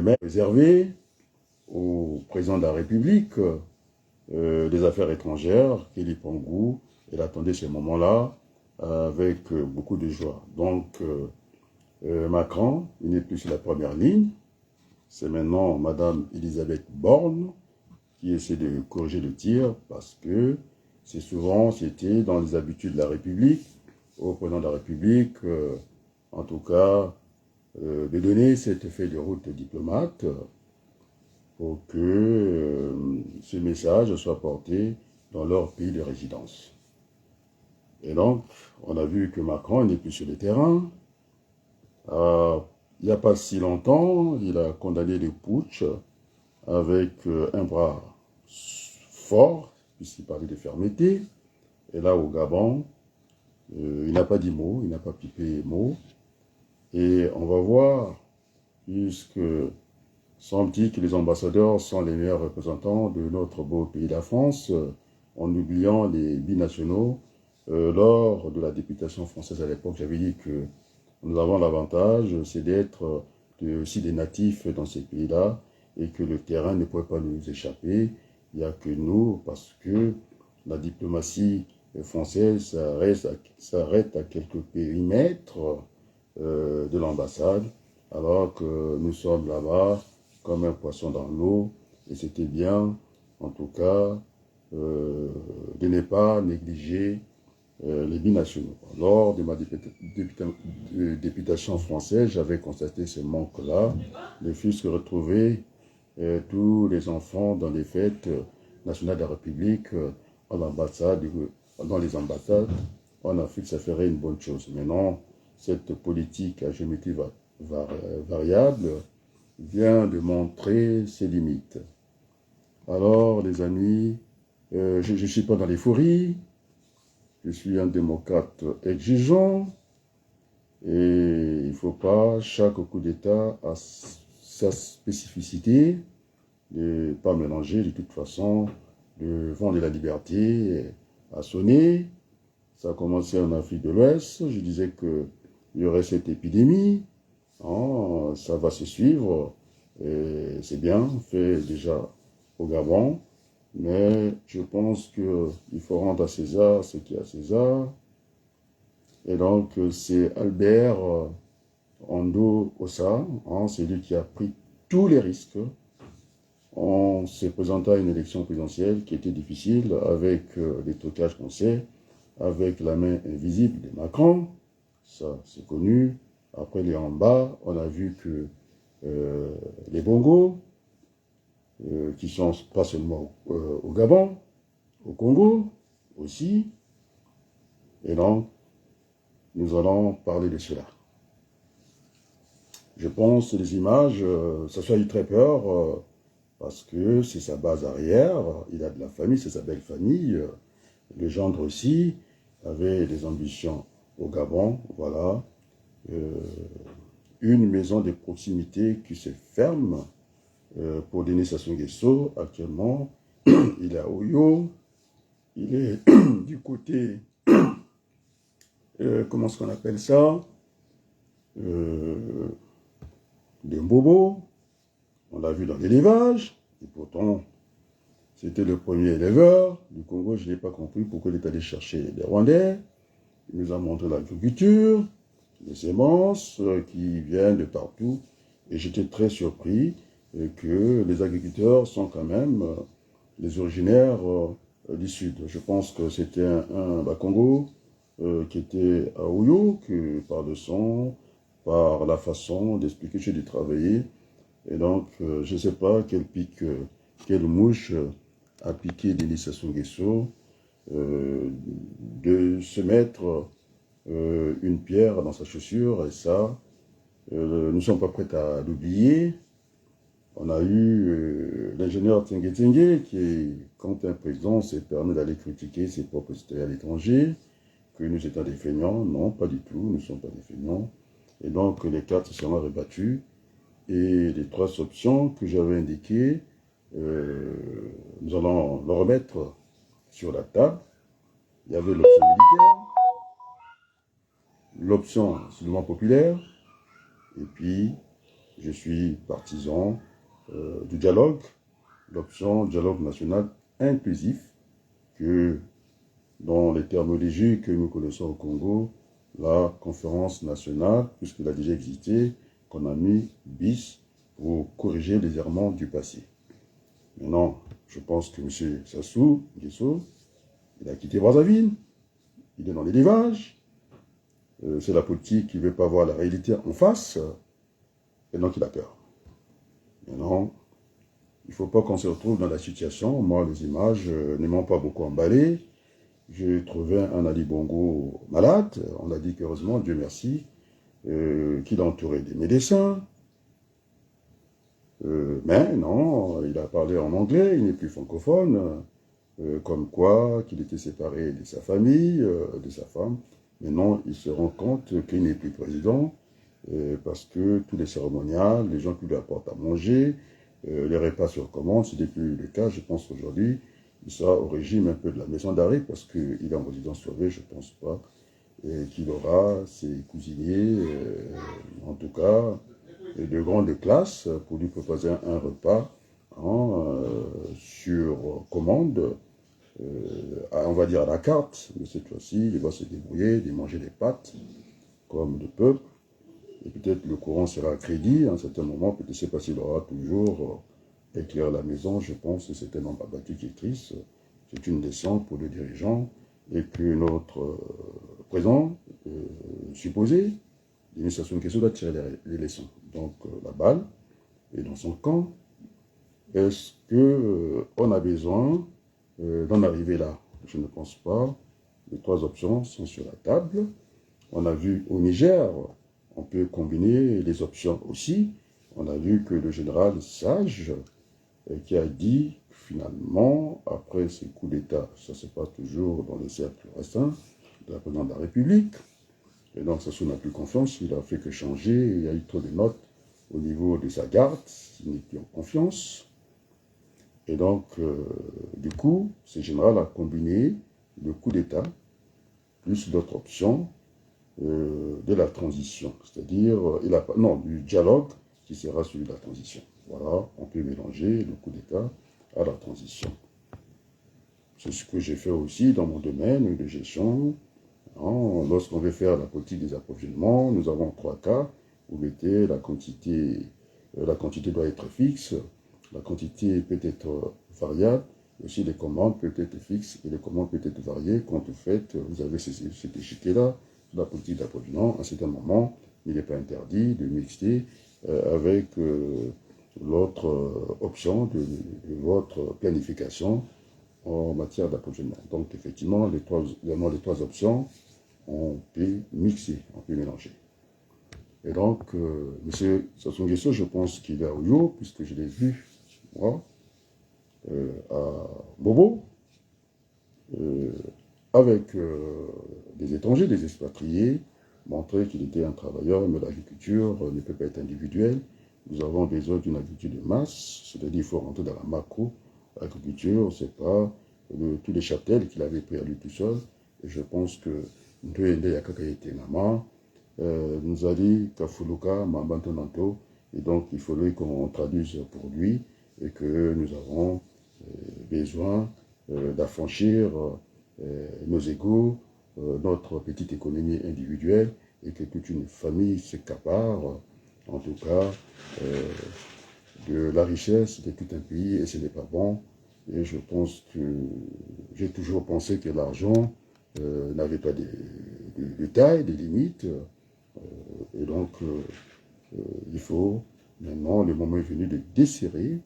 permet de réserver au président de la République des Affaires étrangères, Kelly Pangou. Elle attendait ce moment-là avec beaucoup de joie. Donc, Macron, il n'est plus sur la première ligne. C'est maintenant Madame Elisabeth Borne qui essaie de corriger le tir parce que c'était dans les habitudes de la République, au président de la République, en tout cas, de donner cette feuille de route diplomate pour que ce message soit porté dans leur pays de résidence. Et donc, on a vu que Macron n'est plus sur le terrain. Il n'y a pas si longtemps, il a condamné le putsch avec un bras fort, puisqu'il parlait de fermeté. Et là, au Gabon, il n'a pas dit mot, il n'a pas pipé mot. Et on va voir, puisque semble-t-il que les ambassadeurs sont les meilleurs représentants de notre beau pays, la France, en oubliant les binationaux. Lors de la députation française à l'époque, j'avais dit que nous avons l'avantage, c'est d'être aussi des natifs dans ces pays-là et que le terrain ne pourrait pas nous échapper. Il n'y a que nous, parce que la diplomatie française s'arrête à quelques périmètres de l'ambassade, alors que nous sommes là-bas comme un poisson dans l'eau. Et c'était bien, en tout cas, de ne pas négliger les binationaux. Lors de ma députation française, j'avais constaté ce manque-là. Ne fût-ce que retrouver tous les enfants dans les fêtes nationales de la République, dans les ambassades, en Afrique, ça ferait une bonne chose. Maintenant, cette politique à géométrie variable vient de montrer ses limites. Alors, les amis, je ne suis pas dans l'euphorie. Je suis un démocrate exigeant et il ne faut pas, chaque coup d'État a sa spécificité, de ne pas mélanger de toute façon. Le vent de la liberté a sonné, ça a commencé en Afrique de l'Ouest, je disais qu'il y aurait cette épidémie, ça va se suivre, c'est bien, fait déjà au Gabon. Mais je pense qu'il faut rendre à César ce qui est à César. Et donc, c'est Albert Ando Ossa, c'est lui qui a pris tous les risques. On s'est présenté à une élection présidentielle qui était difficile, avec les trucages qu'on sait, avec la main invisible de Macron. Ça, c'est connu. Après, les en bas, on a vu que les bongos, qui sont pas seulement au Gabon, au Congo aussi. Et donc, nous allons parler de cela. Je pense que les images, ça soit eu très peur, parce que c'est sa base arrière, il a de la famille, c'est sa belle famille. Le gendre aussi avait des ambitions au Gabon, voilà. Une maison de proximité qui se ferme pour Denis Sassou Nguesso. Actuellement, il est à Oyo, il est du côté, comment est-ce qu'on appelle ça, de Mbobo. On l'a vu dans l'élevage, et pourtant, c'était le premier éleveur du Congo. Je n'ai pas compris pourquoi il est allé chercher les Rwandais. Il nous a montré l'agriculture, les semences qui viennent de partout. Et j'étais très surpris que les agriculteurs sont quand même les originaires du Sud. Je pense que c'était un Bakongo qui était à Oyo, que par le son, par la façon d'expliquer, j'ai dû travailler. Et donc, je ne sais pas quelle mouche a piqué Denis Sassou Nguesso de se mettre une pierre dans sa chaussure, et ça, nous ne sommes pas prêts à l'oublier. On a eu l'ingénieur Tengue Tengue qui, quand un président se permet d'aller critiquer ses propres citoyens à l'étranger, que nous étions des feignants. Non, pas du tout, nous ne sommes pas des feignants. Et donc, les cartes seront rebattues. Et les trois options que j'avais indiquées, nous allons le remettre sur la table. Il y avait l'option militaire, l'option seulement populaire, et puis je suis partisan du dialogue, l'option dialogue national inclusif, que dans les terminologies que nous connaissons au Congo, la conférence nationale, puisqu'il a déjà existé, qu'on a mis bis pour corriger les errements du passé. Maintenant, je pense que M. Sassou Nguesso, il a quitté Brazzaville, il est dans les rivages, c'est la politique qui ne veut pas voir la réalité en face, et donc il a peur. Maintenant, il ne faut pas qu'on se retrouve dans la situation. Moi, les images ne m'ont pas beaucoup emballé. J'ai trouvé un Ali Bongo malade. On a dit qu'heureusement, Dieu merci, qu'il a entouré des médecins. Mais non, il a parlé en anglais, il n'est plus francophone. Comme quoi, qu'il était séparé de sa famille, de sa femme. Maintenant, il se rend compte qu'il n'est plus président. Parce que tous les cérémonials, les gens qui lui apportent à manger, les repas sur commande, ce n'est plus le cas. Je pense qu'aujourd'hui, il sera au régime un peu de la maison d'arrêt parce qu'il est en résidence surveillée, je ne pense pas, qu'il aura ses cousiniers, en tout cas, de grande classe, pour lui proposer un repas sur commande, on va dire à la carte, mais cette fois-ci, il va se débrouiller, de manger des pâtes, comme le peuple. Et peut-être le courant sera à crédit à un certain moment, peut-être, je ne sais pas s'il aura toujours éclairé la maison, je pense que c'est un homme abattu qui est triste. C'est une leçon pour les dirigeants et que notre président supposé, Denis Sassou Nguesso, doit tirer les leçons. Donc la balle est dans son camp. Est-ce qu'on a besoin d'en arriver là? Je ne pense pas. Les trois options sont sur la table. On a vu au Niger, on peut combiner les options aussi. On a vu que le général Sage, qui a dit finalement, après ce coup d'État, ça se passe toujours dans les cercles restreints de la présidence de la République, et donc Sassou n'a plus confiance, il a fait que changer, il y a eu trop de notes au niveau de sa garde, il n'est plus en confiance. Et donc, du coup, ce général a combiné le coup d'État plus d'autres options de la transition, c'est-à-dire du dialogue qui sera celui de la transition. Voilà, on peut mélanger le coup d'État à la transition. C'est ce que j'ai fait aussi dans mon domaine de gestion. Lorsqu'on veut faire la politique des approvisionnements, nous avons 3 cas. Vous mettez la quantité doit être fixe, la quantité peut être variable, aussi les commandes peuvent être fixes et les commandes peuvent être variées. Quand vous faites, vous avez cet échiquier-là, la politique d'approvisionnement. À un certain moment, il n'est pas interdit de mixer avec l'autre option de votre planification en matière d'approvisionnement. Donc, effectivement, les trois options, on peut mixer, on peut mélanger. Et donc, M. Sassou Nguesso, je pense qu'il est à Oyo, puisque je l'ai vu, moi, à Bobo, avec des étrangers, des expatriés, montrer qu'il était un travailleur, mais l'agriculture ne peut pas être individuelle. Nous avons besoin d'une agriculture de masse, c'est-à-dire qu'il faut rentrer dans la macro-agriculture, c'est pas tous les chaptels qu'il avait pris à lui tout seul. Et je pense que nous a dit Kafuluka, Mambantonanto, et donc il faudrait qu'on traduise pour lui et que nous avons besoin d'affranchir nos égaux, notre petite économie individuelle et que toute une famille s'accapare, en tout cas, de la richesse de tout un pays et ce n'est pas bon. Et je pense que j'ai toujours pensé que l'argent n'avait pas de taille, de limites. Et donc, il faut, maintenant, le moment est venu de desserrer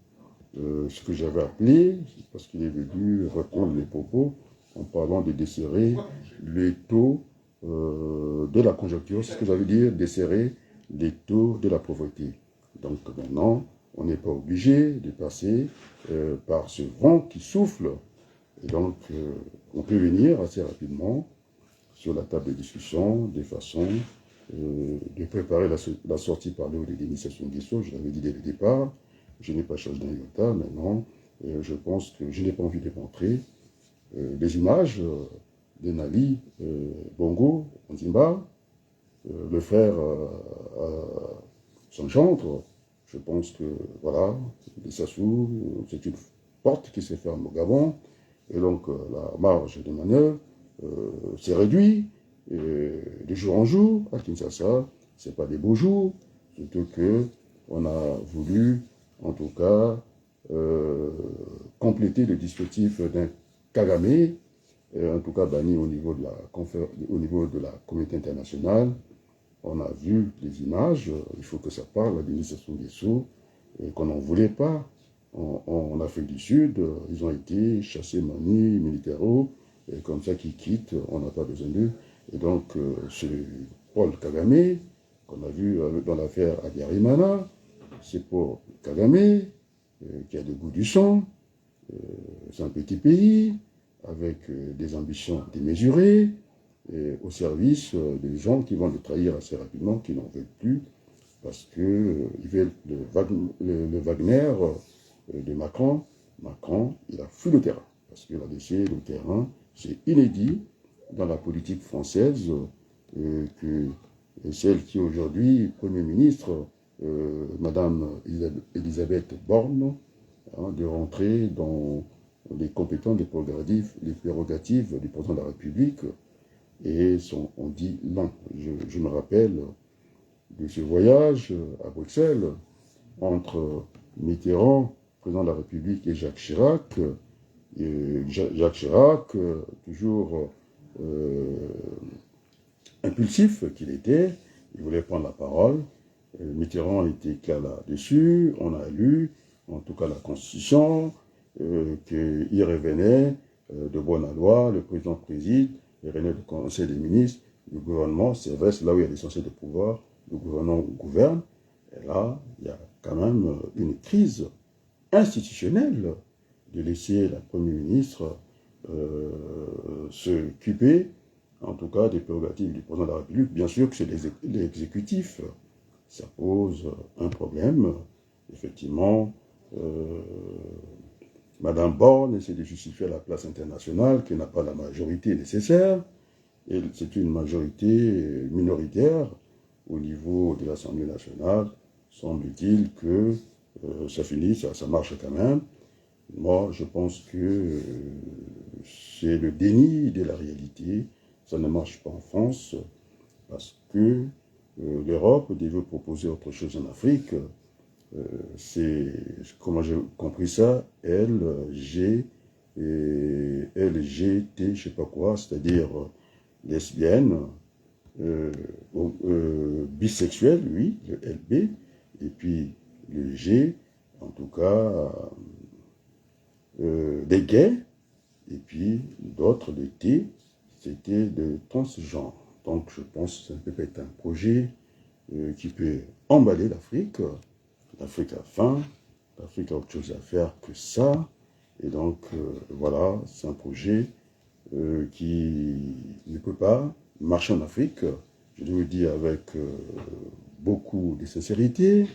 ce que j'avais appelé, parce qu'il est venu reprendre les propos, en parlant de desserrer les taux de la conjoncture. C'est ce que j'avais dit, desserrer les taux de la pauvreté. Donc maintenant, on n'est pas obligé de passer par ce vent qui souffle. Et donc, on peut venir assez rapidement sur la table de discussion, de façon de préparer la sortie par l'eau de Denis Sassou Nguesso. Je l'avais dit dès le départ, je n'ai pas changé d'un iota. Maintenant, je pense que je n'ai pas envie de montrer les images de Nali Bongo, Nzimba, le frère son chantre, Je pense que, voilà, les Sassou, c'est une porte qui s'est fermée au Gabon, et donc la marge de manœuvre s'est réduite, de jour en jour, à Kinshasa, ce n'est pas des beaux jours, surtout que on a voulu, en tout cas, compléter le dispositif d'un Kagame, en tout cas banni au niveau de la communauté internationale. On a vu les images, il faut que ça parle, la ministre Sassou qu'on n'en voulait pas. En Afrique du Sud, ils ont été chassés mani, militaires, et comme ça qu'ils quittent, on n'a pas besoin d'eux. Et donc, c'est Paul Kagame, qu'on a vu dans l'affaire Abiyarimana, c'est Paul Kagame, qui a le goût du sang, c'est un petit pays, avec des ambitions démesurées, au service des gens qui vont le trahir assez rapidement, qui n'en veulent plus, parce qu'ils veulent le Wagner de Macron. Macron, il a fui le terrain, parce qu'il a laissé le terrain. C'est inédit dans la politique française que celle qui est aujourd'hui Premier ministre, Madame Elisabeth Borne, de rentrer dans les compétences, les prérogatives du président de la République. Et on dit non. Je me rappelle de ce voyage à Bruxelles entre Mitterrand, président de la République, et Jacques Chirac. Et Jacques Chirac, toujours impulsif qu'il était, il voulait prendre la parole. Mitterrand était clair là-dessus. On a lu, en tout cas la Constitution, qu'il revenait de bonne loi, le président préside, il revenait du Conseil des ministres, le gouvernement, c'est vrai, c'est là où il y a l'essentiel de pouvoir, le gouvernement gouverne. Et là, il y a quand même une crise institutionnelle de laisser la Premier ministre s'occuper, en tout cas, des prérogatives du président de la République. Bien sûr que c'est l'exécutif. Ça pose un problème. Effectivement, Madame Borne essaie de justifier la place internationale qui n'a pas la majorité nécessaire. Et c'est une majorité minoritaire au niveau de l'Assemblée nationale. Semble-t-il que ça finit, ça marche quand même. Moi, je pense que c'est le déni de la réalité. Ça ne marche pas en France parce que l'Europe devait proposer autre chose en Afrique. C'est, comment j'ai compris ça, LGBT, je sais pas quoi, c'est-à-dire lesbienne, bisexuelle, oui, le LB, et puis le G, en tout cas, des gays, et puis d'autres, le T, c'était de transgenre. Donc je pense que ça peut être un projet qui peut emballer l'Afrique. L'Afrique a faim, l'Afrique a autre chose à faire que ça. Et donc, voilà, c'est un projet qui ne peut pas marcher en Afrique. Je dois le dire avec beaucoup de sincérité,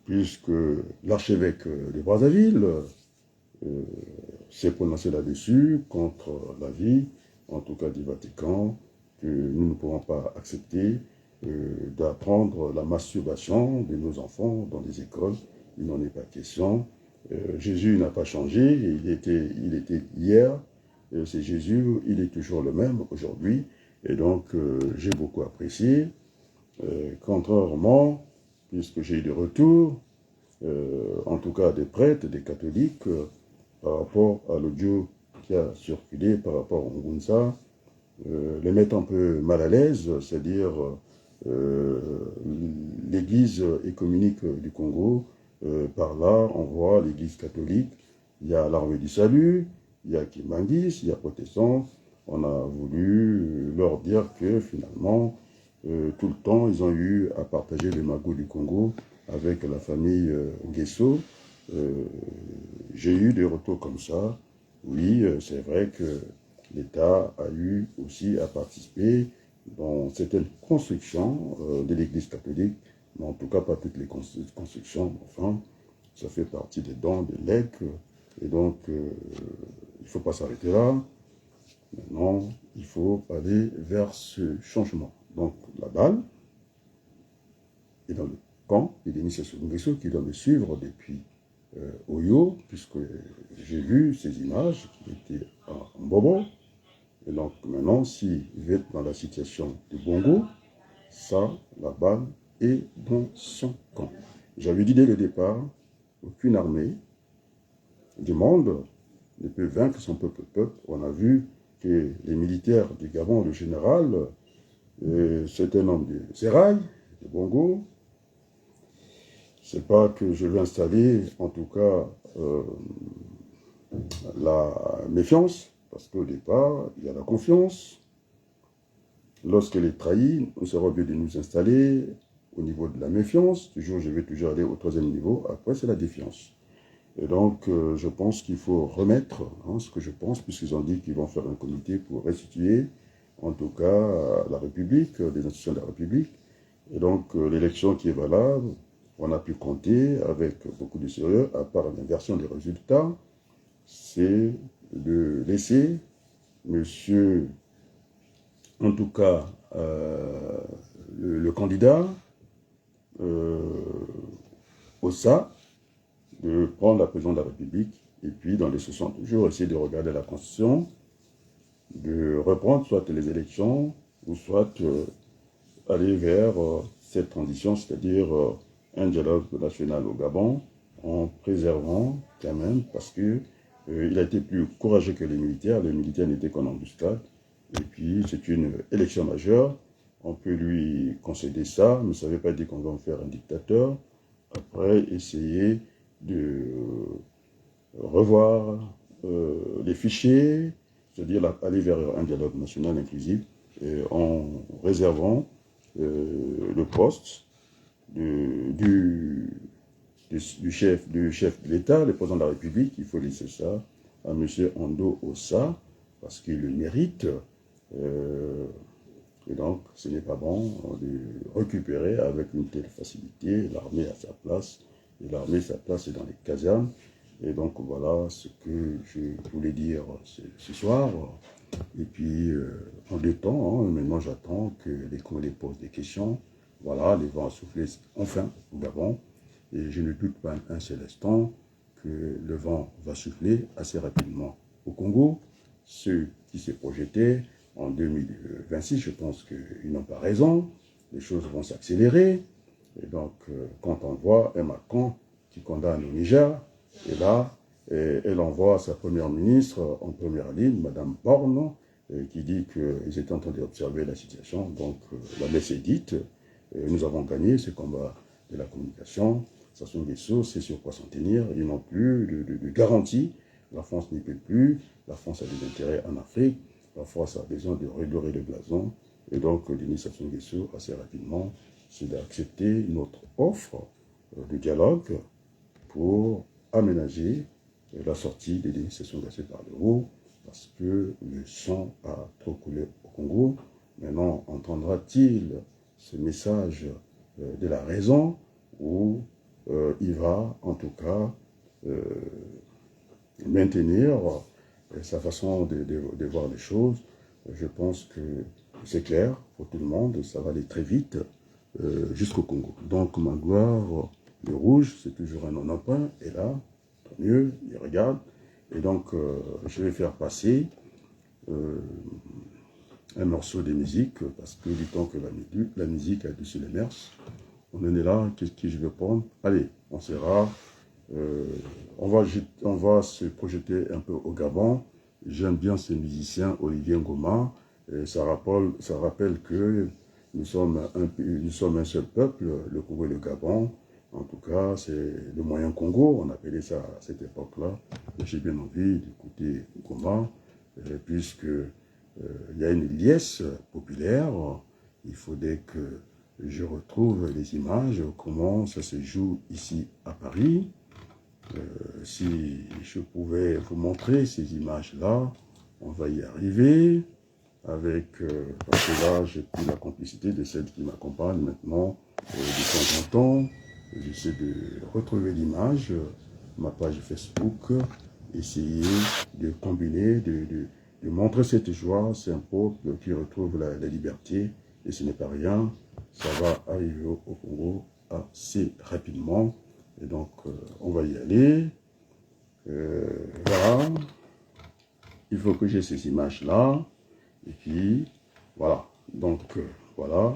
puisque l'archevêque de Brazzaville s'est prononcé là-dessus contre l'avis, en tout cas du Vatican, que nous ne pourrons pas accepter d'apprendre la masturbation de nos enfants dans les écoles. Il n'en est pas question. Jésus n'a pas changé, il était hier, c'est Jésus, il est toujours le même aujourd'hui, et donc j'ai beaucoup apprécié. Contrairement, puisque j'ai eu des retours, en tout cas des prêtres, des catholiques, par rapport à l'audio qui a circulé par rapport à Ngunza, les mettre un peu mal à l'aise, c'est-à-dire l'église écuménique du Congo, par là, on voit l'église catholique, il y a l'Armée du Salut, il y a Kimangis, il y a Protestants. On a voulu leur dire que finalement, tout le temps, ils ont eu à partager les magots du Congo avec la famille Nguesso. J'ai eu des retours comme ça. Oui, c'est vrai que l'État a eu aussi à participer dans certaines constructions de l'Église catholique, mais en tout cas pas toutes les constructions. Enfin, ça fait partie des dons, des legs, et donc il ne faut pas s'arrêter là. Maintenant, il faut aller vers ce changement. Donc la balle est dans le camp, et Denis Sassou Nguesso, qui doit me suivre depuis Oyo, puisque j'ai vu ces images qui étaient en Bobo. Et donc maintenant, s'il veut être dans la situation de Bongo, ça, la balle est dans son camp. J'avais dit dès le départ, aucune armée du monde ne peut vaincre son peuple. On a vu que les militaires du Gabon, le général, c'est un homme de Sérail, de Bongo. C'est pas que je veux installer, en tout cas, la méfiance, parce qu'au départ, il y a la confiance. Lorsqu'elle est trahie, on sera obligé de nous installer au niveau de la méfiance. Toujours, je vais toujours aller au troisième niveau. Après, c'est la défiance. Et donc, je pense qu'il faut remettre, ce que je pense, puisqu'ils ont dit qu'ils vont faire un comité pour restituer, en tout cas, la République, les institutions de la République. Et donc, l'élection qui est valable, on a pu compter avec beaucoup de sérieux, à part l'inversion des résultats, c'est de laisser monsieur, en tout cas, le candidat, Ossa, de prendre la présidence de la République, et puis dans les 60 jours, essayer de regarder la Constitution, de reprendre soit les élections, ou soit aller vers cette transition, c'est-à-dire un dialogue national au Gabon, en préservant quand même, parce que il a été plus courageux que les militaires n'étaient qu'en embuscade, et puis c'est une élection majeure, on peut lui concéder ça, mais ça ne veut pas dire qu'on va en faire un dictateur. Après, essayer de revoir les fichiers, c'est-à-dire aller vers un dialogue national inclusif, en réservant le poste du chef de l'État, le président de la République. Il faut laisser ça à M. Ando Ossa, parce qu'il le mérite. Et donc, ce n'est pas bon de récupérer avec une telle facilité. L'armée a sa place, et l'armée, sa place est dans les casernes. Et donc, voilà ce que je voulais dire ce soir. Et puis, en deux temps, maintenant j'attends que les Congolais posent des questions. Voilà, les vents ont soufflé enfin au Gabon. Et je ne doute pas un seul instant que le vent va souffler assez rapidement au Congo. Ceux qui s'est projeté en 2026, je pense qu'ils n'ont pas raison. Les choses vont s'accélérer. Et donc, quand on voit un Macron qui condamne au Niger, et là, elle envoie sa première ministre en première ligne, Madame Borne, qui dit qu'ils étaient en train d'observer la situation. Donc, la messe est dite. Nous avons gagné ce combat de la communication. Sassou Nguesso, c'est sur quoi s'en tenir. Ils n'ont plus de garantie. La France n'y peut plus. La France a des intérêts en Afrique. La France a besoin de redorer le blason. Et donc, Denis Sassou Nguesso, assez rapidement, c'est d'accepter notre offre de dialogue pour aménager la sortie de Denis Sassou Nguesso par le haut, parce que le sang a trop coulé au Congo. Maintenant, entendra-t-il ce message de la raison, ou il va, en tout cas, maintenir sa façon de voir les choses? Je pense que c'est clair pour tout le monde, ça va aller très vite jusqu'au Congo. Donc, ma gloire, le rouge, c'est toujours un non-emprunt, et là, tant mieux, il regarde. Et donc, je vais faire passer un morceau de musique, parce que du temps que la musique a dessus les mers, on en est là, qu'est-ce que je vais prendre? Allez, on sera, on va se projeter un peu au Gabon. J'aime bien ce musicien, Olivier Ngoma. Et ça rappelle que nous sommes un seul peuple, le Congo et le Gabon. En tout cas, c'est le moyen Congo, on appelait ça à cette époque-là. J'ai bien envie d'écouter Ngoma, puisque il y a une liesse populaire. Il faudrait que je retrouve les images, comment ça se joue ici à Paris. Si je pouvais vous montrer ces images-là, on va y arriver. Parce que là, j'ai pris la complicité de celle qui m'accompagne maintenant de temps en temps. J'essaie de retrouver l'image, ma page Facebook, essayer de combiner, de montrer cette joie. C'est un peuple qui retrouve la liberté, et ce n'est pas rien. Ça va arriver au Congo assez rapidement. Et donc, on va y aller. Voilà. Il faut que j'ai ces images-là. Et puis, voilà. Donc, voilà.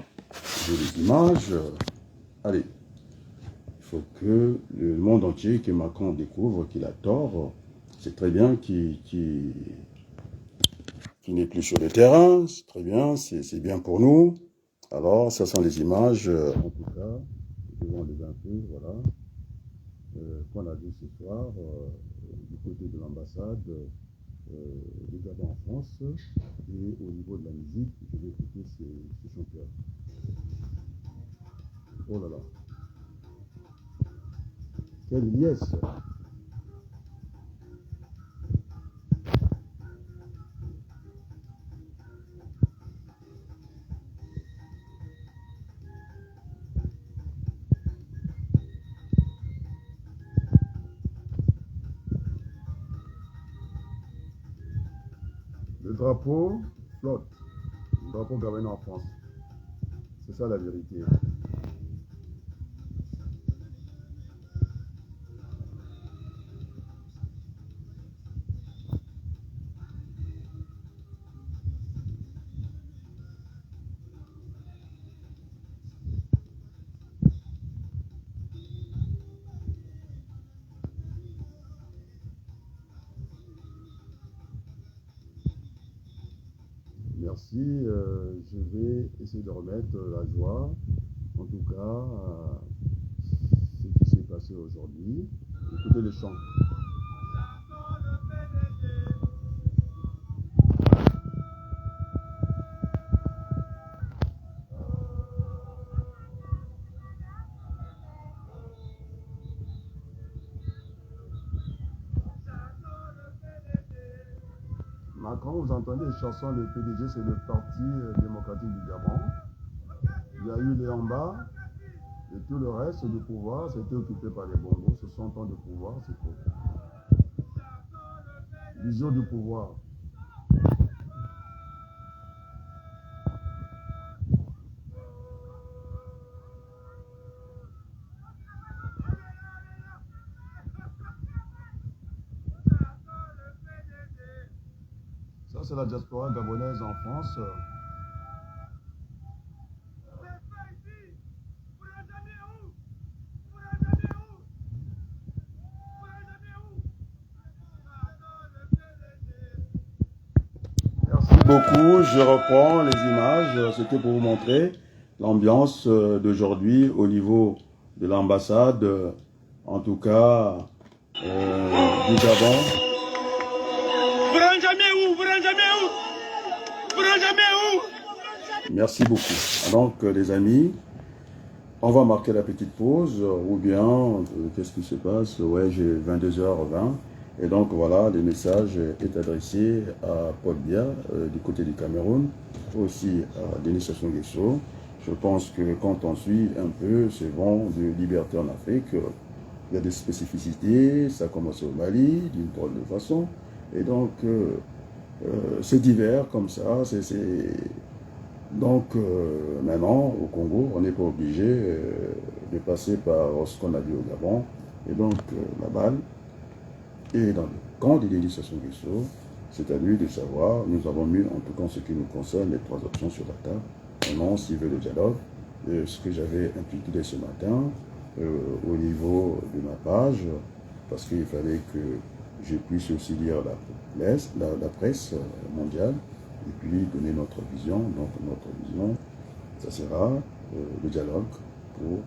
J'ai les images. Allez. Il faut que le monde entier, que Macron découvre qu'il a tort. C'est très bien qu'il n'est plus sur le terrain. C'est très bien. C'est bien pour nous. Alors, ça sont les images, en tout cas. Devant les infos, voilà. Qu'on a vu ce soir du côté de l'ambassade du Gabon en France. Et au niveau de la musique, je vais écouter ces chanteurs. Oh là là. Quelle liesse! Le drapeau flotte. Le drapeau gabonais en France. C'est ça la vérité. Merci. Je vais essayer de remettre la joie, en tout cas, à ce qui s'est passé aujourd'hui. Écoutez les chants. Macron, vous entendez les chansons, le PDG, c'est le Parti démocratique du Gabon. Il y a eu les en bas, et tout le reste du pouvoir, c'était occupé par les bongos. Ce 100 ans de pouvoir, c'est tout. Vision du pouvoir. Ça, c'est la diaspora gabonaise en France. Merci beaucoup. Je reprends les images. C'était pour vous montrer l'ambiance d'aujourd'hui au niveau de l'ambassade, en tout cas du Gabon. Merci beaucoup. Donc, les amis, on va marquer la petite pause, ou bien, qu'est-ce qui se passe? Ouais, j'ai 22h20. Et donc, voilà, le message est adressé à Paul Biya, du côté du Cameroun, aussi à Denis Sassou Nguesso. Je pense que quand on suit un peu ce vent de liberté en Afrique, il y a des spécificités, ça commence au Mali, d'une drôle de façon. Et donc, c'est divers comme ça, Donc, maintenant, au Congo, on n'est pas obligé de passer par ce qu'on a vu au Gabon. Et donc, la balle est dans le camp de Denis Sassou Nguesso. C'est à lui de savoir. Nous avons mis, en tout cas, en ce qui nous concerne, les 3 options sur la table. Maintenant, s'il veut le dialogue, ce que j'avais impliqué dès ce matin, au niveau de ma page, parce qu'il fallait que je puisse aussi lire la presse mondiale, et puis donner notre vision. Donc notre vision, ça sera le dialogue pour,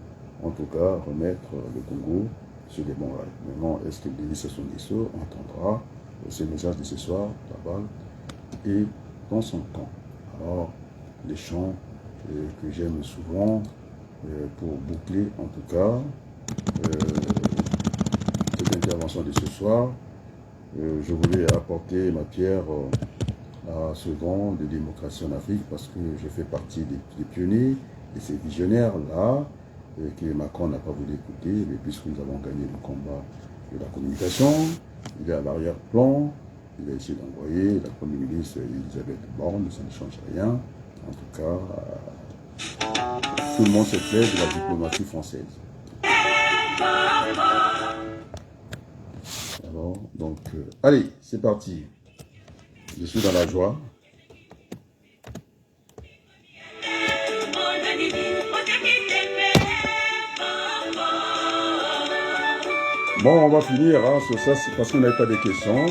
en tout cas, remettre le Congo sur les bons rails. Maintenant, est-ce que Denis Sassou Nguesso entendra ce message de ce soir, là-bas, et dans son temps? Alors, les chants que j'aime souvent, pour boucler, en tout cas, cette intervention de ce soir, je voulais apporter ma pierre à ce vent de démocratie en Afrique parce que je fais partie des pionniers et ces visionnaires-là que Macron n'a pas voulu écouter, mais puisque nous avons gagné le combat de la communication, il est à l'arrière-plan, il a essayé d'envoyer la Première ministre Elisabeth Borne, ça ne change rien. En tout cas, Tout le monde se plaît de la diplomatie française. Alors, donc, allez, c'est parti. Je suis dans la joie. Bon, on va finir hein, sur ça, c'est parce qu'on n'avait pas de questions.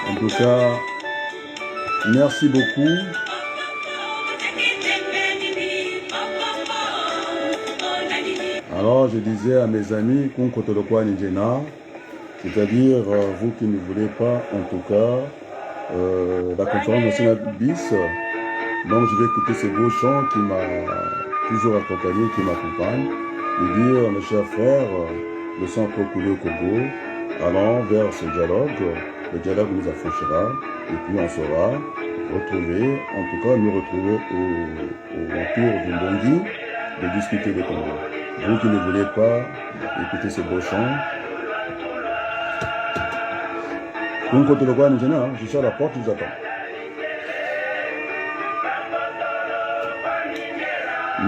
En tout cas, merci beaucoup. Alors, je disais à mes amis, c'est-à-dire vous qui ne voulez pas, en tout cas, la conférence nationale bis, donc je vais écouter ces beaux chants qui m'a toujours accompagné, qui m'accompagnent, et dire, mes chers frères, le sang peut couler au Congo, allons vers ce dialogue, le dialogue nous affranchira, et puis on saura retrouver, en tout cas nous retrouver autour du Bongi, de discuter de Congo. Vous qui ne voulez pas écouter ces beaux chants, je suis à la porte, je vous attends.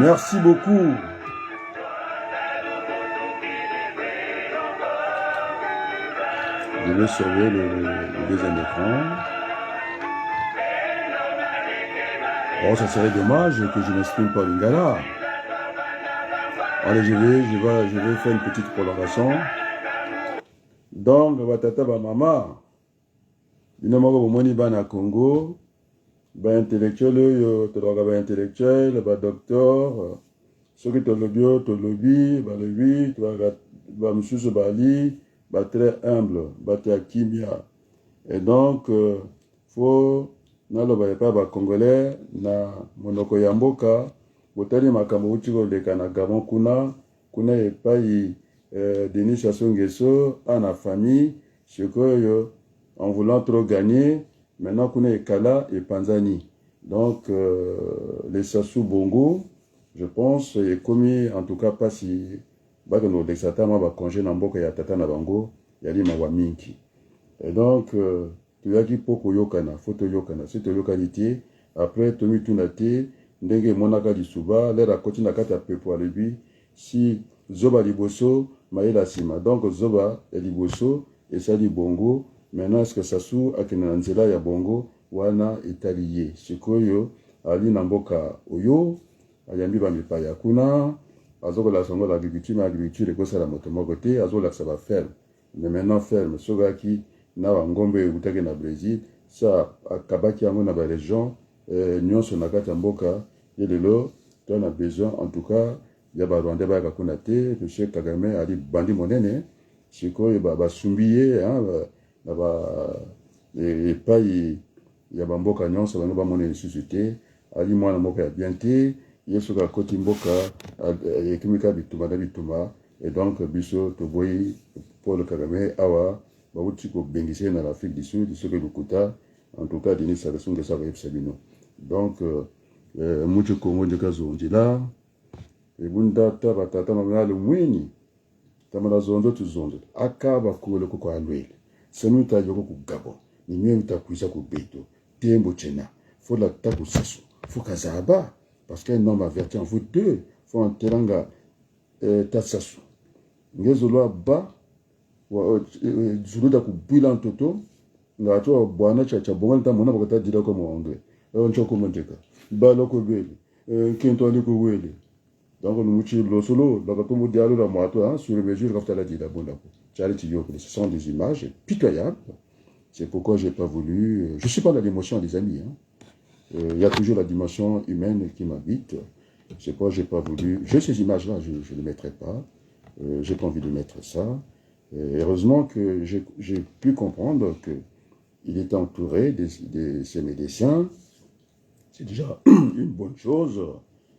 Merci beaucoup. Je vais sauver le deuxième écran. Oh, ça serait dommage que je n'exprime pas Lingala. Allez, je vais faire une petite prolongation. Donc, batata ba mama. Binamako bomoni bana Congo. Ba intellectuel, ba intellectuel, ba docteur. Ceux qui te lobby, ba lebi, ba monsieur Bali, ba très humble, ba kimia. Et donc, faut naloba pas ba congolais na monoko ya mboka. Botali makambo uti koleka na Gabon kuna epai Denis Sassou Nguesso a na famille sikoyo en voulant trop gagner maintenant kuna ekala et Panzani. Donc les Sassou Bongo je pense est commis en tout cas pas si bakano l'exatama ba congé na mboka ya tata na bango yali mawa mingi. Et donc tuyaki poko yokana photo yokana c'est to yokalité après tomi tunate ndenge monaka lisuba lera koti na kati ya pepo alebi si zoba liboso maïla sima donc zoba ya liboso esali bongo maintenant est-ce que Sassou akena na nzela ya bongo wana etaliye sikoyo ali na mboka oyo ayambi ba mipaya kuna azokola songo la agriculture ekosala moto moko te azolakisa ba ferme mais maintenant ferme sogaki na bangombe ekutaki na Brésil sa akabaki yango na ba région nyonso na kati ya mboka yelelo on a besoin en tout cas ya ba Rwanda ba kakuna te monsieur Kagame ali bandi monene sikoyo ba sumbiye hein na ba epai ya ba mboka nyonso bango ba monene suscité ali mwana mboka ya bien te yeso ka koti mboka ekimika bituma na bituma et donc biso to boyi Paul Kagame awa ba uti ko bengise na l'Afrique du Sud ce que lukuta en tout cas Denis Sassou Nguesso ba yebsabino donc mucho Congo ndeka zonjila ebunda taba tata mangalo mwini tamala zondo tuzondo akaba kuwele ko alwele senu ta yoko ku Gabon ni nyewe takuisa ku beto tembo chena faut la taku Sassou faut kazaba parce qu'un homme averti en vous deux faut en teranga Sassou ngezolo ba zuluda ku bilan toto ngato bwana cha bonga ta mona bakata dira ko mo anglais onchoko monteka baloko beli kento aliko wele donc nous muchi lo solo donc comme dialo la moto sur les mesures quand elle a dit la bonne charity yo ce sont des images pitoyables c'est pourquoi j'ai pas voulu je suis pas dans l'émotion des amis il y a toujours la dimension humaine qui m'habite c'est pourquoi j'ai pas voulu ces images là je ne les mettrai pas j'ai pas envie de mettre ça. Et heureusement que j'ai pu comprendre qu'il était entouré de ses médecins. C'est déjà une bonne chose.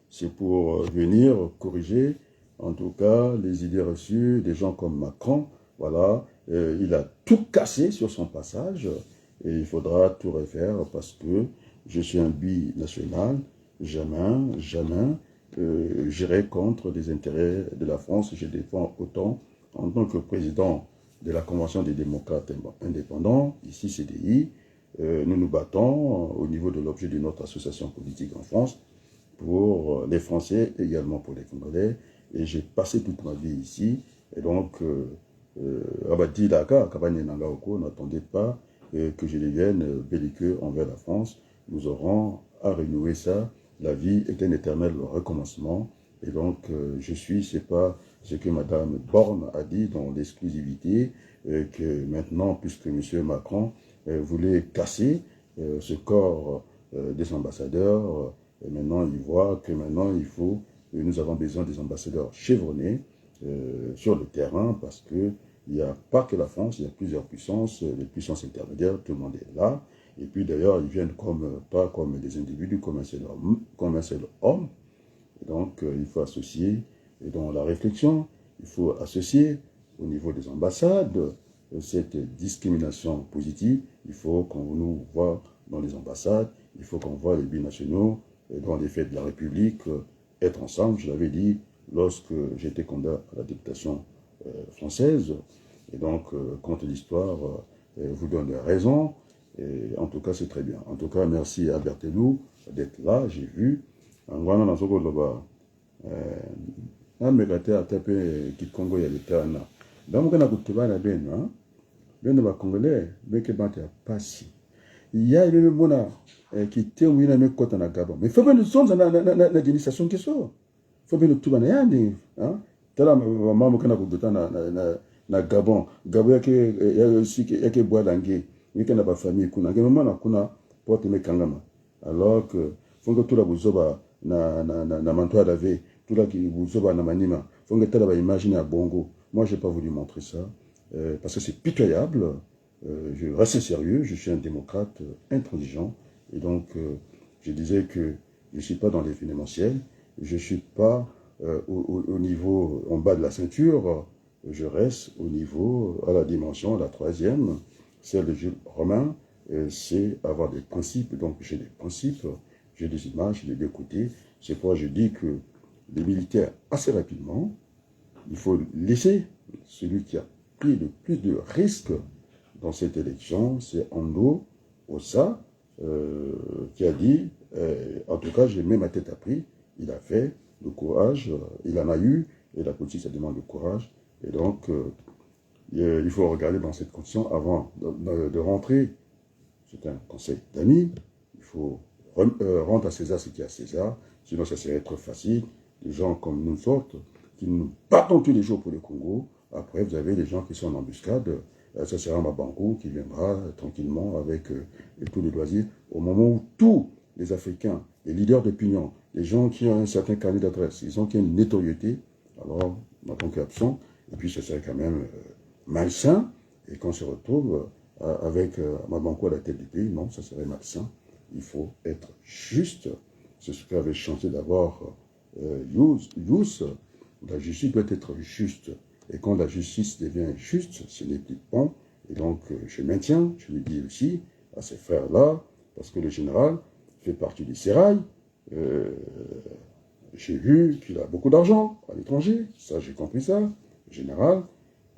C'est pour venir corriger, en tout cas, les idées reçues des gens comme Macron. Voilà, il a tout cassé sur son passage et il faudra tout refaire parce que je suis un binational. Jamais, j'irai contre les intérêts de la France. Je défends autant en tant que président de la Convention des démocrates indépendants, ici CDI. Nous nous battons au niveau de l'objet de notre association politique en France pour les Français, également pour les Congolais. Et j'ai passé toute ma vie ici. Et donc, Abadi Daka, Kabane Nangaoko, n'attendez pas que je devienne belliqueux envers la France. Nous aurons à renouer ça. La vie est un éternel recommencement. Et donc, c'est pas ce que Madame Borne a dit dans l'exclusivité, que maintenant, puisque M. Macron voulait casser ce corps des ambassadeurs, et maintenant il voit que maintenant nous avons besoin des ambassadeurs chevronnés sur le terrain, parce que il n'y a pas que la France, il y a plusieurs puissances, les puissances intermédiaires, tout le monde est là. Et puis d'ailleurs, ils viennent pas comme des individus, comme un seul homme. Et donc, il faut associer, et dans la réflexion, il faut associer au niveau des ambassades cette discrimination positive. Il faut qu'on nous voit dans les ambassades, il faut qu'on voit les binationaux dans les fêtes de la République être ensemble. Je l'avais dit lorsque j'étais candidat à la députation française. Et donc, quand l'histoire vous donne raison, et en tout cas, c'est très bien. En tout cas, merci à Berthelou d'être là, j'ai vu. Angwana na soko loba amekate atape kikongo ya litana. Damuka na kutubana beno, beno ba congolais beke bante pasi. Ya ile mona qui te wina me kota na Gabon. Mais faut bien nous sommes na administration que ça. Faut bien nous tubana yani, hein? Tala maman kana kuduta na Gabon. Gabon yake bois d'angué. Mike na ba famille kuna. Ngema na kuna porte me kangama. Alors que faut que tout la buzoba na mantoa d'ave, tout là qui buzoba na manima. Faut que tala ba imaginer à Bongo. Moi j'ai pas voulu montrer ça parce que c'est pitoyable. Je reste sérieux, je suis un démocrate intransigeant et donc je disais que je ne suis pas dans l'événementiel, je ne suis pas au niveau en bas de la ceinture, je reste au niveau, à la dimension, la troisième, celle de Jules Romain, c'est avoir des principes, donc j'ai des principes, j'ai des images, j'ai des côtés, c'est pourquoi je dis que les militaires, assez rapidement, il faut laisser celui qui a pris le plus de risques dans cette élection, c'est Ando Ossa, qui a dit, en tout cas, j'ai mis ma tête à prix, il a fait le courage, il en a eu, et la politique, ça demande le courage, et donc, il faut regarder dans cette condition avant de rentrer. C'est un conseil d'amis, il faut rendre à César ce qui est à César, sinon ça serait trop facile. Des gens comme nous autres, qui nous battons tous les jours pour le Congo, après vous avez des gens qui sont en embuscade, ça sera Mabankou qui viendra tranquillement avec tous les loisirs. Au moment où tous les Africains, les leaders d'opinion, les gens qui ont un certain carnet d'adresse, ils ont une notoriété, alors Mabankou est absent, et puis ce serait quand même malsain, et qu'on se retrouve avec Mabankou à la tête du pays, non, ça serait malsain. Il faut être juste, c'est ce qu'avait chanté d'abord Youss, la justice doit être juste. Et quand la justice devient juste, ce n'est plus bon. Et donc, je maintiens, je le dis aussi à ces frères-là, parce que le général fait partie du sérail. J'ai vu qu'il a beaucoup d'argent à l'étranger. Ça, j'ai compris ça, le général.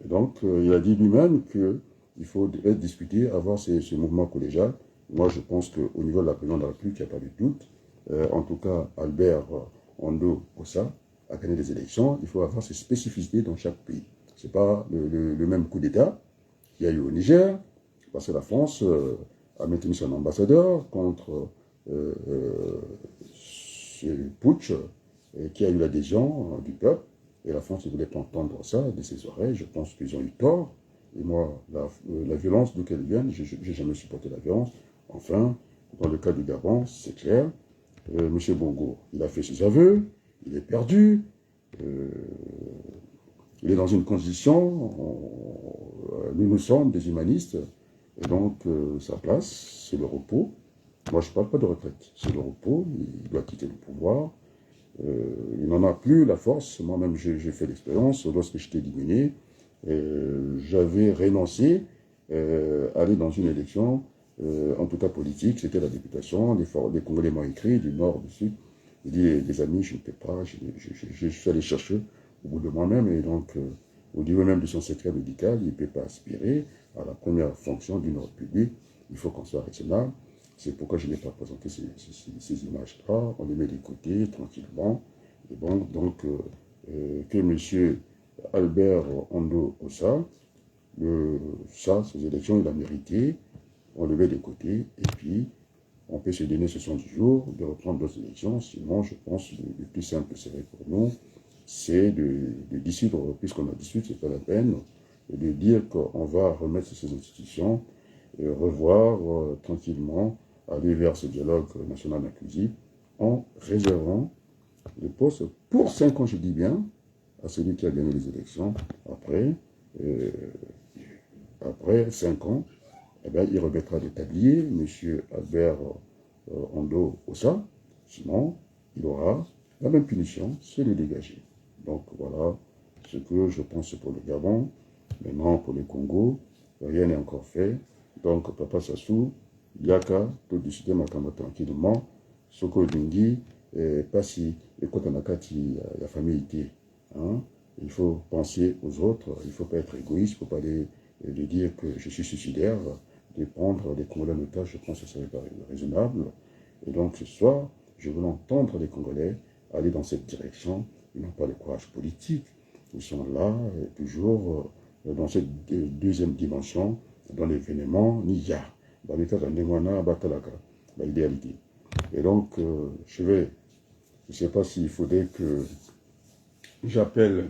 Et donc, il a dit lui-même qu'il faut discuter, avoir ce mouvement collégial. Moi, je pense qu'au niveau de la présidence de la République, il n'y a pas de doute. En tout cas, Albert Ando Ossa a gagné des élections. Il faut avoir ses spécificités dans chaque pays. Ce n'est pas le même coup d'État qu'il y a eu au Niger, parce que la France a maintenu son ambassadeur contre ce putsch qui a eu l'adhésion du peuple. Et la France ne voulait pas entendre ça de ses oreilles. Je pense qu'ils ont eu tort. Et moi, la violence d'où qu'elle vienne, je n'ai jamais supporté la violence. Enfin, dans le cas du Gabon, c'est clair. M. Bongo, il a fait ses aveux, il est perdu. il est dans une condition, nous sommes des humanistes, et donc sa place, c'est le repos. Moi, je ne parle pas de retraite, c'est le repos, il doit quitter le pouvoir. Il n'en a plus la force, moi-même j'ai fait l'expérience, lorsque j'étais éliminé, j'avais renoncé à aller dans une élection, en tout cas politique, c'était la députation, les Congolais m'ont écrit, du nord, du sud, il dit, les amis, je ne peux pas, je suis allé chercher au bout de moi-même, et donc, au niveau même de son secret médical, il ne peut pas aspirer à la première fonction d'une république, il faut qu'on soit raisonnable. C'est pourquoi je n'ai pas présenté ces images-là. On les met de côté, tranquillement. Et bon, donc, que M. Albert Ondo Ossa, ces élections, il a mérité. On le met de côté. Et puis, on peut se donner 70 jours de reprendre d'autres élections. Sinon, je pense que le plus simple serait pour nous, c'est de dissoudre, puisqu'on a dissous, c'est pas la peine, de dire qu'on va remettre ces institutions, revoir tranquillement, aller vers ce dialogue national inclusif, en réservant le poste pour 5 ans, je dis bien, à celui qui a gagné les élections. Après 5 ans, eh bien, il remettra le tablier, M. Albert Ondo Ossa, sinon il aura la même punition, c'est le dégager. Donc voilà ce que je pense pour le Gabon. Maintenant, pour le Congo, rien n'est encore fait. Donc, Papa Sassou, Yaka, tout décider Makamba tranquillement, Soko Dingi, Passi, et Kotanakati, la famille était. Hein? Il faut penser aux autres, il ne faut pas être égoïste, il ne faut pas de dire que je suis suicidaire, de prendre les Congolais en otage, je pense que ce serait pas raisonnable. Et donc, ce soir, je veux entendre les Congolais aller dans cette direction. Ils n'ont pas le courage politique. Ils sont là, toujours dans cette deuxième dimension, dans l'événement, Niya, dans l'état de Ndemwana, Batalaka, l'idéalité. Et donc, je ne sais pas s'il faudrait que j'appelle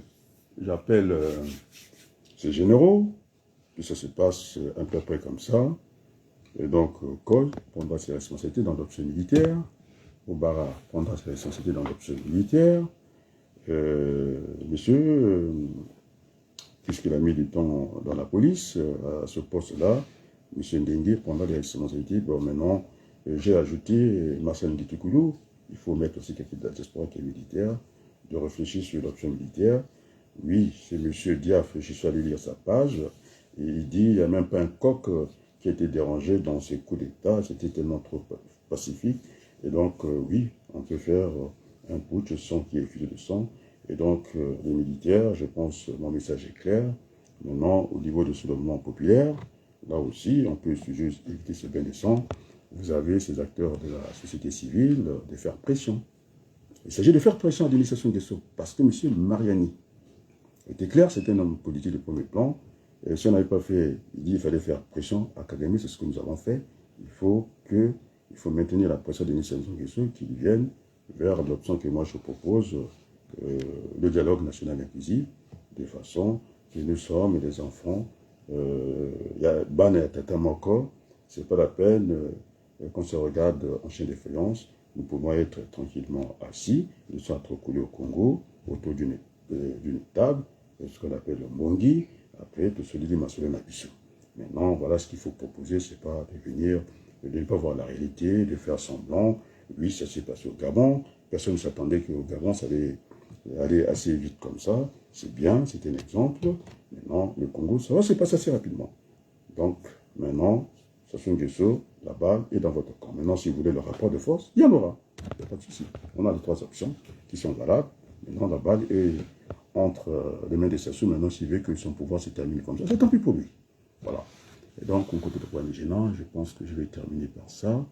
ces généraux, puis ça se passe à peu près comme ça. Et donc, Cole prendra ses responsabilités dans l'option militaire, Obara prendra ses responsabilités dans l'option militaire, monsieur, puisqu'il a mis du temps dans la police, à ce poste-là, monsieur Ndengue prendra les responsabilités. Bon, maintenant, j'ai ajouté Marcel Nditoukoulou, il faut mettre aussi quelqu'un de la diaspora qui est militaire, de réfléchir sur l'option militaire. Oui, c'est monsieur Diaf, je suis allé lire sa page, et il dit, il n'y a même pas un coq qui a été dérangé dans ces coups d'État, c'était tellement trop pacifique. Et donc, oui, on peut faire un putsch sans qu'il y ait fusée de sang. Et donc, les militaires, je pense, mon message est clair. Maintenant, au niveau du soulèvement populaire, là aussi, on peut juste éviter ce bain de sang. Vous avez ces acteurs de la société civile de faire pression. Il s'agit de faire pression à l'administration des Sceaux, parce que M. Mariani était clair, c'était un homme politique de premier plan. Et si on n'avait pas fait, il dit qu'il fallait faire pression à Kagame, c'est ce que nous avons fait. Il faut maintenir la pression de l'administration des Sceaux qui viennent vers l'option que moi je propose, le dialogue national inclusif, de façon que nous sommes des enfants. Il y a Ban et Tata Moko, c'est pas la peine qu'on se regarde en chien de faïence. Nous pouvons être tranquillement assis, nous sommes trop coulés au Congo, autour d'une table, ce qu'on appelle le Mongi, après tout ce dit Masoulé Nabissou. Maintenant, voilà ce qu'il faut proposer, c'est pas de venir, de ne pas voir la réalité, de faire semblant. Oui, ça s'est passé au Gabon, personne ne s'attendait qu'au Gabon, ça allait aller assez vite comme ça. C'est bien, c'est un exemple. Maintenant, le Congo, ça va se passer assez rapidement. Donc, maintenant, Sassou Nguesso, la balle est dans votre camp. Maintenant, si vous voulez le rapport de force, il y en aura. Il n'y a pas de souci. On a les 3 options qui sont valables. Maintenant, la balle est entre les mains de Sassou. Maintenant, s'il veut que son pouvoir se termine comme ça, c'est tant pis pour lui. Voilà. Et donc, on côté de point gênant, je pense que je vais terminer par ça.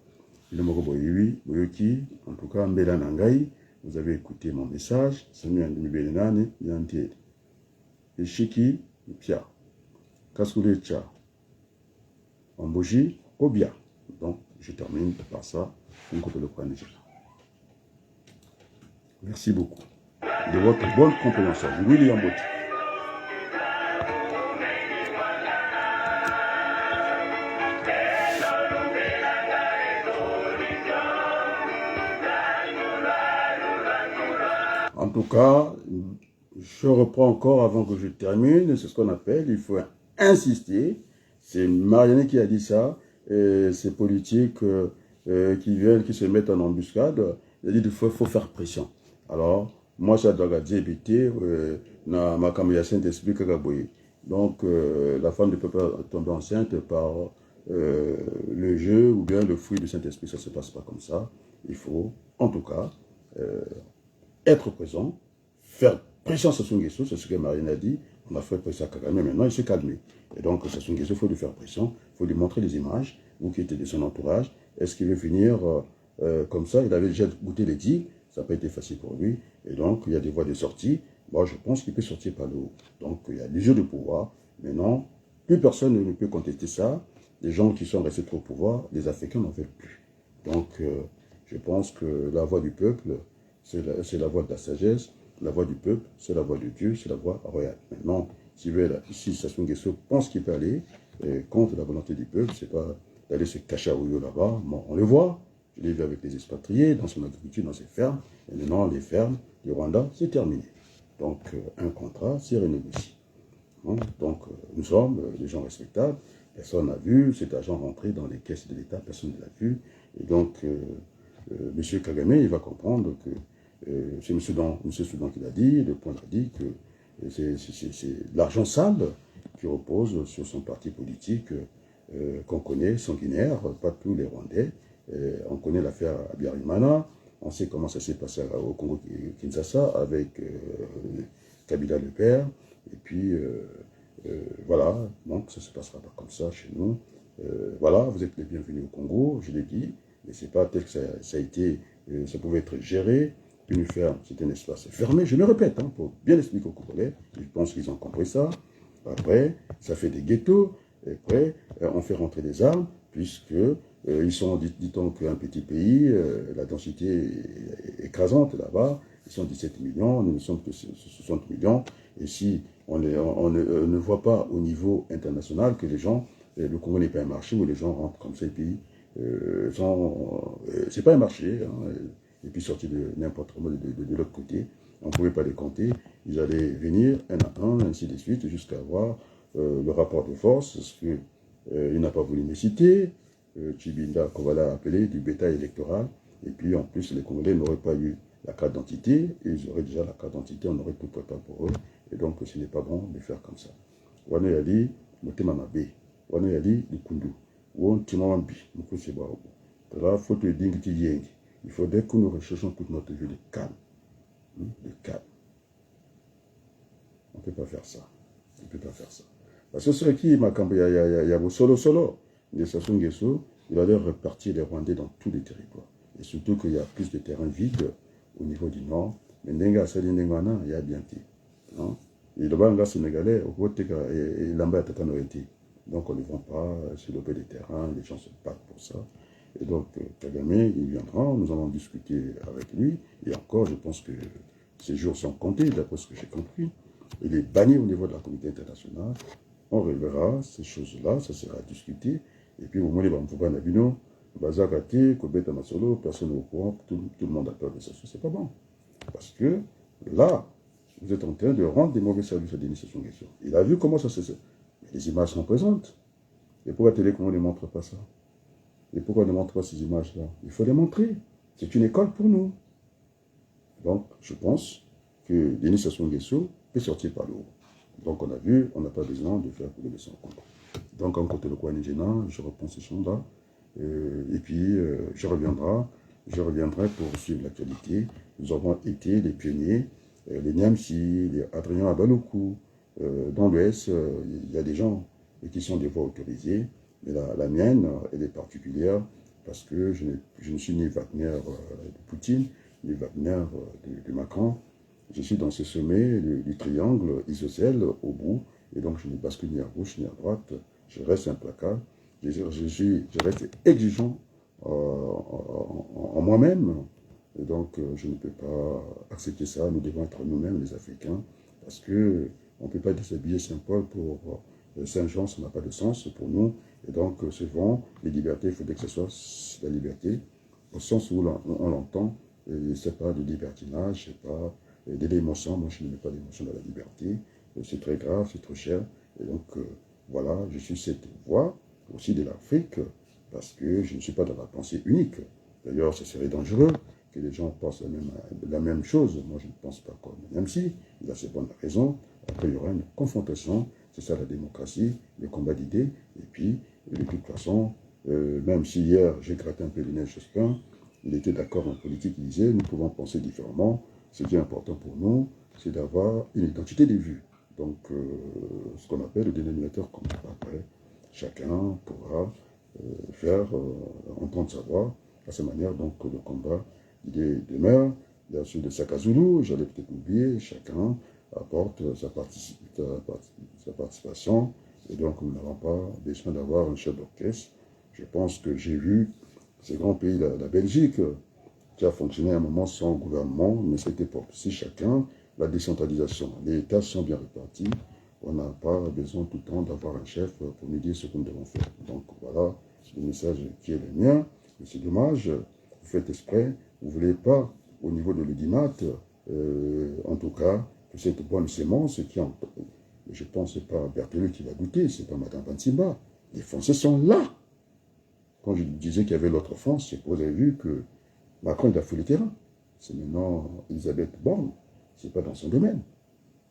Le Moko Boyoui, Boyoki, en tout cas, Mbela Nangai, vous avez écouté mon message. Samuel Mbelnani, Yanté. Et Shiki, Pia. Kassoulé Tcha. Amboji, Obia. Donc, je termine par ça. On côté le point gênant. Merci beaucoup de votre bonne compréhension. William Boti. En tout cas, Je reprends encore avant que je termine, c'est ce qu'on appelle, il faut insister. C'est Marianne qui a dit ça, et ces politiques qui viennent, qui se mettent en embuscade, il a dit qu'il faut faire pression. Alors, moi, ça doit dire, na ma caméra Saint-Esprit Kagaboye. Donc, la femme ne peut pas tomber enceinte par le jeu ou bien le fruit du Saint-Esprit, ça ne se passe pas comme ça. Il faut, en tout cas, être présent, faire pression sur Sassou Nguesso, c'est ce que Marine a dit. On a fait pression à Kagame, maintenant il s'est calmé. Et donc Sassou Nguesso, il faut lui faire pression, il faut lui montrer les images, vous qui étiez de son entourage. Est-ce qu'il veut finir comme ça? Il avait déjà goûté les digues, ça n'a pas été facile pour lui. Et donc il y a des voies de sortie. Moi je pense qu'il peut sortir par le haut. Donc il y a des jeux de pouvoir. Maintenant, plus personne ne peut contester ça. Les gens qui sont restés trop au pouvoir, les Africains n'en veulent plus. Donc je pense que la voix du peuple, c'est la voix de la sagesse. La voix du peuple, c'est la voix de Dieu, c'est la voix royale. Maintenant, si Sassou Nguesso pense qu'il peut aller contre la volonté du peuple, c'est pas d'aller se cacher à Oyo là-bas. Bon, on le voit, je l'ai vu avec les expatriés, dans son agriculture, dans ses fermes. Et maintenant, les fermes du Rwanda, c'est terminé. Donc, un contrat, c'est renégocié. Bon, donc, nous sommes des gens respectables. Personne n'a vu cet argent rentrer dans les caisses de l'État, personne ne l'a vu. Et donc, M. Kagame, il va comprendre que c'est M. Soudan qui l'a dit, le point l'a dit, que c'est l'argent sale qui repose sur son parti politique qu'on connaît, sanguinaire, pas tous les Rwandais. On connaît l'affaire Abiyarimana, on sait comment ça s'est passé au Congo-Kinshasa avec Kabila le père, et puis voilà, donc ça ne se passera pas comme ça chez nous. Voilà, vous êtes les bienvenus au Congo, je l'ai dit, mais c'est pas tel que ça a été, ça pouvait être géré. Une ferme, c'est un espace fermé, je le répète, hein, pour bien expliquer aux Congolais, je pense qu'ils ont compris ça. Après, ça fait des ghettos, et après, on fait rentrer des armes, puisque ils sont, dit-on, qu'un petit pays, la densité est écrasante là-bas, ils sont 17 millions, nous ne sommes que 60 millions, et si on ne voit pas au niveau international que les gens, le Congo n'est pas un marché où les gens rentrent comme ça, et puis, c'est pas un marché, hein, et puis sortis de n'importe comment de l'autre côté. On ne pouvait pas les compter. Ils allaient venir un à un, ainsi de suite, jusqu'à avoir le rapport de force, ce qu'il n'a pas voulu me citer. Chibinda, qu'on va l'appeler, du bétail électoral. Et puis en plus, les Congolais n'auraient pas eu la carte d'identité. Ils auraient déjà la carte d'identité, on aurait tout préparé pour eux. Et donc, ce n'est pas bon de faire comme ça. Wane yali, motema mabe. Wane yali, likundu. Won timambi, mukuse baobo. Là, faut te dire que yengi. Il faudrait que nous recherchions toute notre vie de calme. De calme. On ne peut pas faire ça. On ne peut pas faire ça. Parce que ceux qui, il y a vos solo, de Sassou Nguesso, il allait repartir les Rwandais dans tous les territoires. Et surtout qu'il y a plus de terrains vides au niveau du nord. Mais Nenga Sali Nengwana, il y a bien dit. Et le Banga sénégalais, au côté de Lamba Tatanoeti. Donc on ne vend pas sur le des terrains, les gens se battent pour ça. Et donc, Kagame, il viendra, nous allons discuter avec lui. Et encore, je pense que ces jours sont comptés, d'après ce que j'ai compris. Il est banni au niveau de la communauté internationale. On réglera ces choses-là, ça sera discuté. Et puis, au moins, les Bamfouba Nabino, Bazakati, Kobeta Masolo, personne au courant, tout le monde a peur de ça. C'est pas bon. Parce que là, vous êtes en train de rendre des mauvais services à Denis Sassou Nguesso. Il a vu comment ça se fait. Les images sont présentes. Et pourquoi la télé, comment on ne montre pas ça? Et pourquoi on ne montre pas ces images-là? Il faut les montrer. C'est une école pour nous. Donc, je pense que Denis Sassou Nguesso peut sortir par le haut. Donc, on a vu, on n'a pas besoin de faire couler le sang. Donc, en côté de quoi je reprends ces choses-là. Et puis, je reviendrai pour suivre l'actualité. Nous avons été les pionniers, les Niamsi, les Adrien Abaloukou. Dans l'Ouest, il y a des gens qui sont des voix autorisées. Mais la mienne, elle est particulière parce que je ne suis ni Wagner de Poutine, ni Wagner de Macron. Je suis dans ce sommet du triangle isocèle au bout, et donc je ne bascule ni à gauche ni à droite. Je reste implacable, je reste exigeant en moi-même. Et donc je ne peux pas accepter ça. Nous devons être nous-mêmes, les Africains, parce qu'on ne peut pas déshabiller Saint-Paul pour Saint-Jean, ça n'a pas de sens pour nous. Et donc, souvent, les libertés, il faudrait que ce soit la liberté, au sens où on l'entend, et ce n'est pas de libertinage, ce n'est pas de l'émotion. Moi, je ne mets pas d'émotion dans la liberté. C'est très grave, c'est trop cher. Et donc, voilà, je suis cette voix aussi de l'Afrique, parce que je ne suis pas dans la pensée unique. D'ailleurs, ce serait dangereux que les gens pensent la même chose. Moi, je ne pense pas comme, même si il a ses bonnes raisons. Après, il y aura une confrontation. C'est ça la démocratie, le combat d'idées. Et puis, de toute façon, même si hier, j'ai gratté un peu les nez Jospin, il était d'accord en politique, il disait, nous pouvons penser différemment. Ce qui est important pour nous, c'est d'avoir une identité des vues. Donc, ce qu'on appelle le dénominateur commun. Après, chacun pourra faire entendre sa voix à sa manière. Donc, le combat, il demeure. Bien sûr, de Sakazulu, j'allais peut-être oublier, chacun apporte sa participation. Et donc, nous n'avons pas besoin d'avoir un chef d'orchestre. Je pense que j'ai vu ce grand pays, la Belgique, qui a fonctionné à un moment sans gouvernement, mais c'était pour si chacun, la décentralisation. Les tâches sont bien réparties. On n'a pas besoin tout le temps d'avoir un chef pour nous dire ce que nous devons faire. Donc voilà, c'est le message qui est le mien. Mais c'est dommage, vous faites exprès, vous ne voulez pas, au niveau de l'audimat, en tout cas, que cette bonne sémence qui en... Je pense que ce n'est pas Berthelot qui va goûter, ce n'est pas Mme Bansimba. Les Français sont là. Quand je disais qu'il y avait l'autre France, c'est que vous avez vu que Macron, il a fait le terrain. C'est maintenant Elisabeth Borne. Ce n'est pas dans son domaine.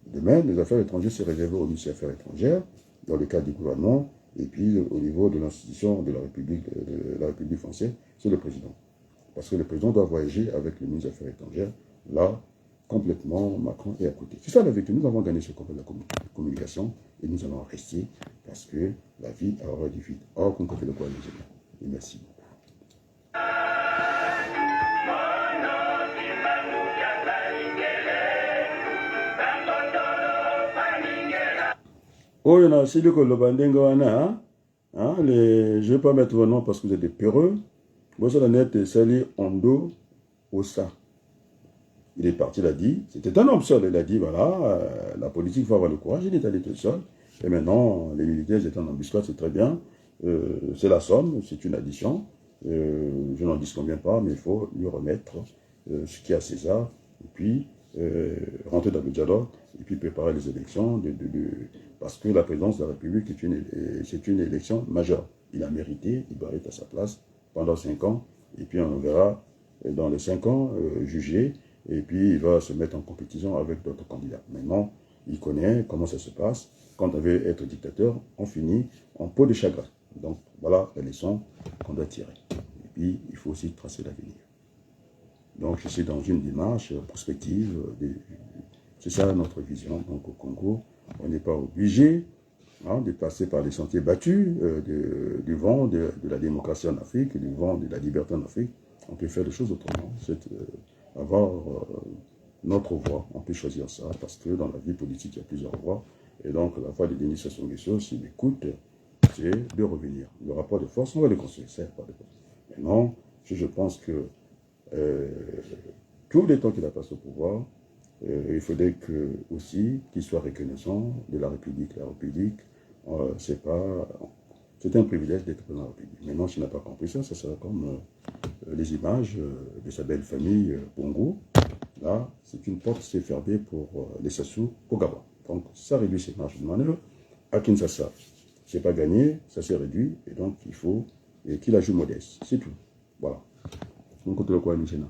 Le domaine des affaires étrangères, c'est réservé au ministère des Affaires étrangères, dans le cadre du gouvernement, et puis au niveau de l'institution de la République française, c'est le président. Parce que le président doit voyager avec le ministre des Affaires étrangères. Là, complètement, Macron est à côté. C'est ça la vérité. Nous avons gagné ce combat de la communication, et nous allons rester, parce que la vie a horreur du vide. Or, qu'on fait le quoi, les gens. Et merci. Oh, il y en a aussi que le Bandengoana, je ne vais pas mettre vos noms parce que vous êtes des peureux. Vous êtes net Sali Ondo Osa. Il est parti, il a dit, c'était un homme seul, il a dit, voilà, la politique, il faut avoir le courage, il est allé tout seul. Et maintenant, les militaires étaient en embuscade, c'est très bien. C'est la somme, c'est une addition. Je n'en dis combien pas, mais il faut lui remettre ce qui est à César. Et puis, rentrer dans le dialogue, et puis préparer les élections, parce que la présidence de la République, c'est une élection majeure. Il a mérité, il doit être à sa place pendant 5 ans, et puis on verra dans les 5 ans juger, et puis il va se mettre en compétition avec d'autres candidats. Maintenant, il connaît comment ça se passe. Quand on veut être dictateur, on finit en peau de chagrin. Donc voilà la leçon qu'on doit tirer. Et puis, il faut aussi tracer l'avenir. Donc je suis dans une démarche prospective. C'est ça notre vision. Donc au Congo, on n'est pas obligé de passer par les sentiers battus du vent de la démocratie en Afrique, du vent de la liberté en Afrique. On peut faire des choses autrement. C'est avoir notre voix. On peut choisir ça parce que dans la vie politique, il y a plusieurs voies. Et donc la voie de Denis Sassou Nguesso, s'il écoute, c'est de revenir. Le rapport de force, on va le construire. Maintenant, je pense que tout le temps qu'il a passé au pouvoir, il faudrait aussi qu'il soit reconnaissant de la République. La République, c'est un privilège d'être président de la République. Maintenant, s'il n'a pas compris ça, ça sera comme les images de sa belle famille Bongo. Là, c'est une porte qui s'est fermée pour les Sassou au Gabon. Donc, ça réduit ses marges de manœuvre. À Kinshasa, c'est pas gagné, ça s'est réduit, et donc il faut qu'il la joue modeste. C'est tout. Voilà. On compte le quoi, Nichena.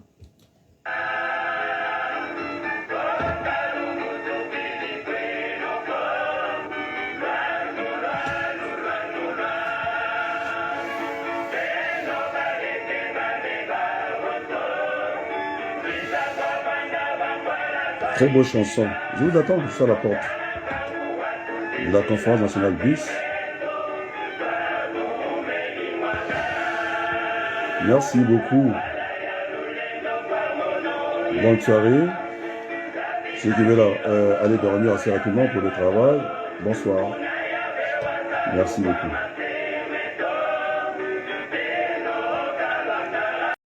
Très beau chanson. Je vous attends sur la porte de la conférence nationale BIS. Merci beaucoup. Bonne soirée. Ceux qui veulent aller dormir assez rapidement pour le travail, bonsoir. Merci beaucoup.